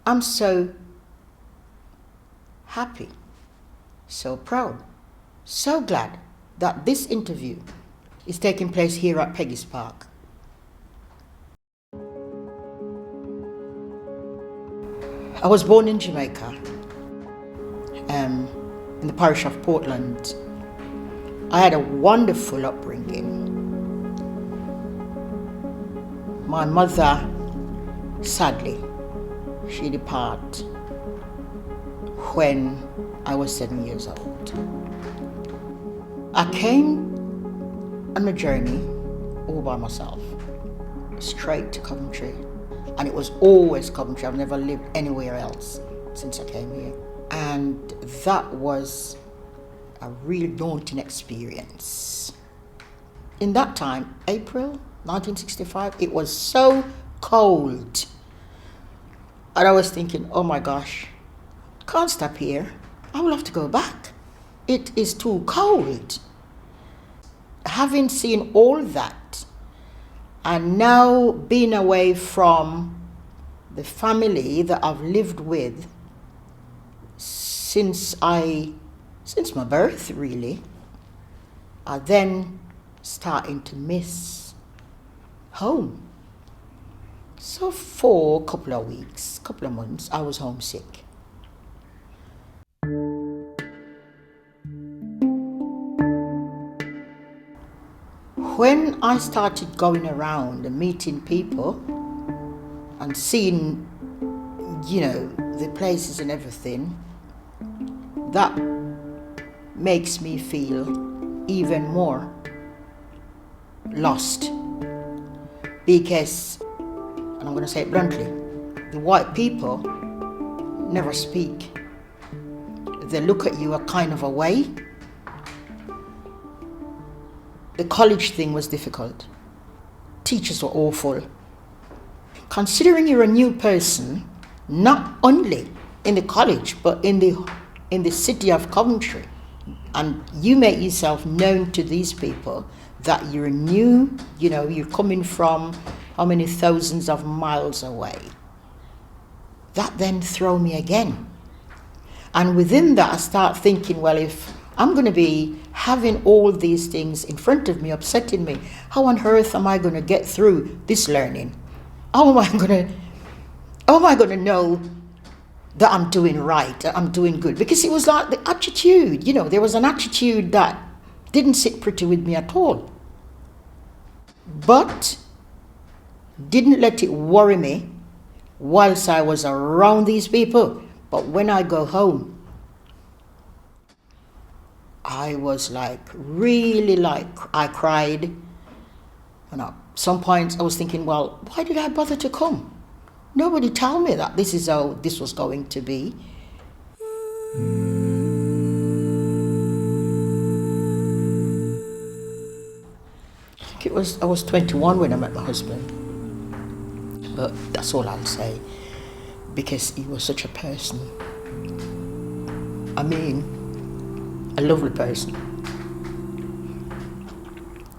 I'm so happy, so proud, so glad that this interview is taking place here at Peggy's Park. I was born in Jamaica, in the parish of Portland. I had a wonderful upbringing. My mother, sadly, she departed when I was 7 years old. I came on a journey all by myself, straight to Coventry. And it was always Coventry. I've never lived anywhere else since I came here. And that was a real daunting experience. In that time, April 1965, it was so cold. And I was thinking, oh my gosh, can't stop here. I will have to go back. It is too cold. Having seen all that, and now being away from the family that I've lived with since my birth, really, I then starting to miss home. So for a couple of weeks, couple of months, I was homesick. When I started going around and meeting people and seeing, the places and everything, that makes me feel even more lost. Because, and I'm going to say it bluntly, the white people never speak. They look at you a kind of a way. The college thing was difficult. Teachers were awful. Considering you're a new person, not only in the college, but in the city of Coventry, and you make yourself known to these people that you're new, you're coming from how many thousands of miles away. That then throw me again. And within that, I start thinking, well, if I'm going to be having all these things in front of me, upsetting me, how on earth am I going to get through this learning? How am I going to know that I'm doing right, that I'm doing good? Because it was like the attitude, there was an attitude that didn't sit pretty with me at all. But didn't let it worry me whilst I was around these people. But when I go home, I was I cried. And at some points I was thinking, well, why did I bother to come? Nobody told me that this is how this was going to be. I was 21 when I met my husband. But that's all I'll say, because he was such a person. I mean, a lovely person.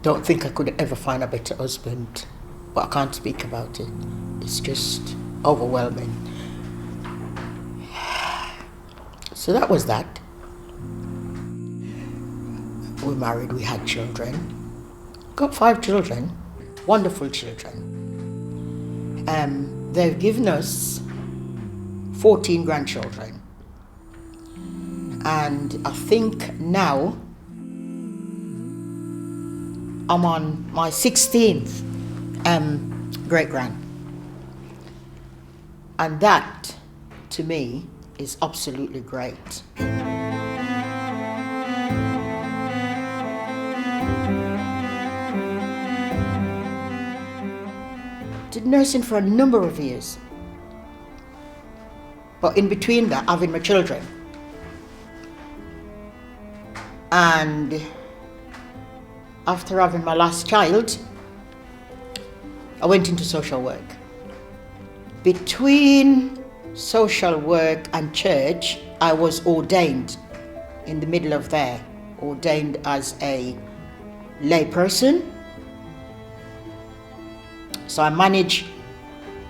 Don't think I could ever find a better husband, but I can't speak about it. It's just overwhelming. So that was that. We married, we had children. Got 5 children, wonderful children. They've given us 14 grandchildren. And I think now I'm on my 16th great-grand. And that, to me, is absolutely great. Did nursing for a number of years. But in between that, having my children. And after having my last child, I went into social work. Between social work and church, I was ordained in the middle of there, ordained as a lay person. So I manage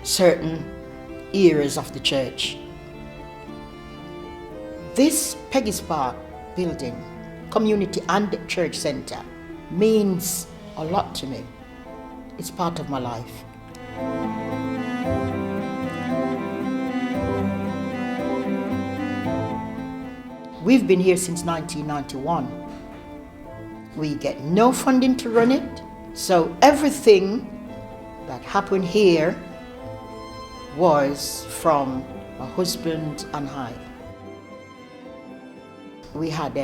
certain eras of the church. This Peggy's Park building, community and church center, means a lot to me. It's part of my life. We've been here since 1991. We get no funding to run it, so everything that happened here was from my husband and I. We had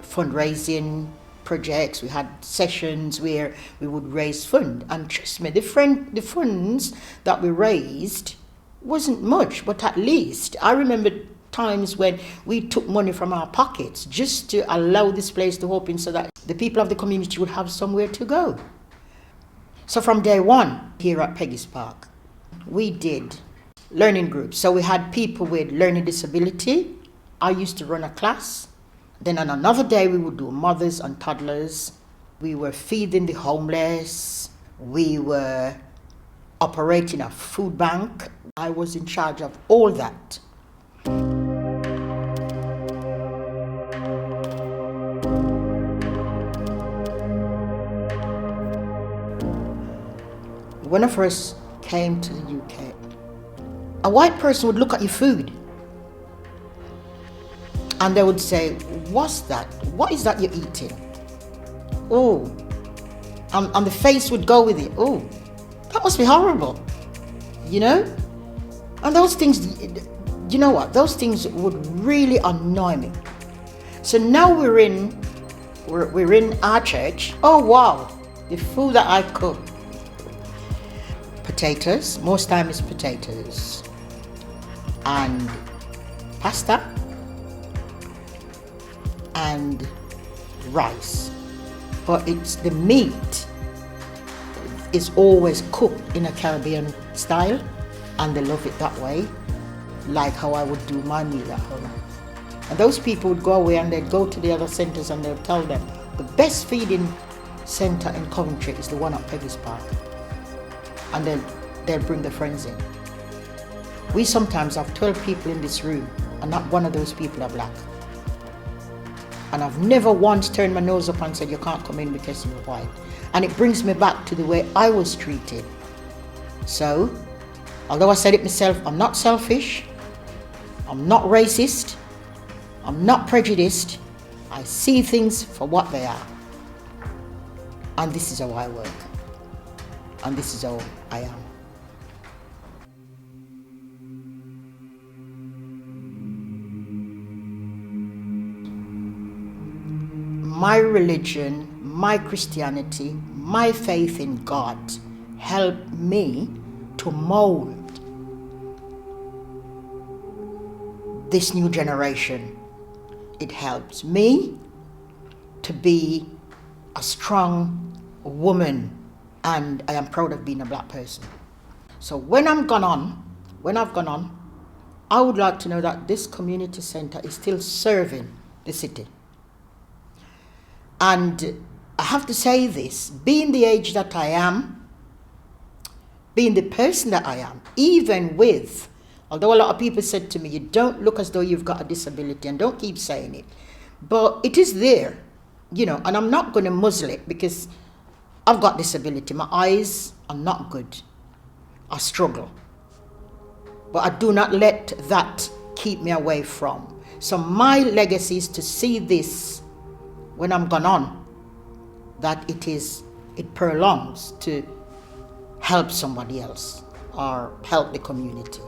fundraising projects, we had sessions where we would raise funds, and trust me, the funds that we raised wasn't much, but at least I remember times when we took money from our pockets just to allow this place to open so that the people of the community would have somewhere to go. So from day one here at Peggy's Park, we did learning groups. So we had people with learning disability. I used to run a class. Then on another day we would do mothers and toddlers. We were feeding the homeless. We were operating a food bank. I was in charge of all that. When I first came to the UK, a white person would look at your food and they would say, "What's that? What is that you're eating?" Oh, and the face would go with it. Oh, that must be horrible, you know? And those things, you know what? Those things would really annoy me. So now we're in our church. Oh wow, the food that I cook. Potatoes, most time it's potatoes, and pasta, and rice. But it's the meat is always cooked in a Caribbean style, and they love it that way, like how I would do my meal at home. And those people would go away and they'd go to the other centres and they'd tell them, the best feeding centre in Coventry is the one at Peggy's Park. And then they'll bring their friends in. We sometimes have 12 people in this room, and not one of those people are black. And I've never once turned my nose up and said, "You can't come in because you're white." And it brings me back to the way I was treated. So, although I said it myself, I'm not selfish, I'm not racist, I'm not prejudiced. I see things for what they are. And this is how I work. And this is how I am. My religion, my Christianity, my faith in God helped me to mold this new generation. It helps me to be a strong woman, and I am proud of being a black person. So when I've gone on, I would like to know that this community centre is still serving the city. And I have to say this, being the age that I am, being the person that I am, even with, although a lot of people said to me, "You don't look as though you've got a disability," and don't keep saying it, but it is there, you know, and I'm not going to muzzle it because I've got disability. My eyes are not good. I struggle. But I do not let that keep me away from. So my legacy is to see this when I'm gone on, that it prolongs to help somebody else or help the community.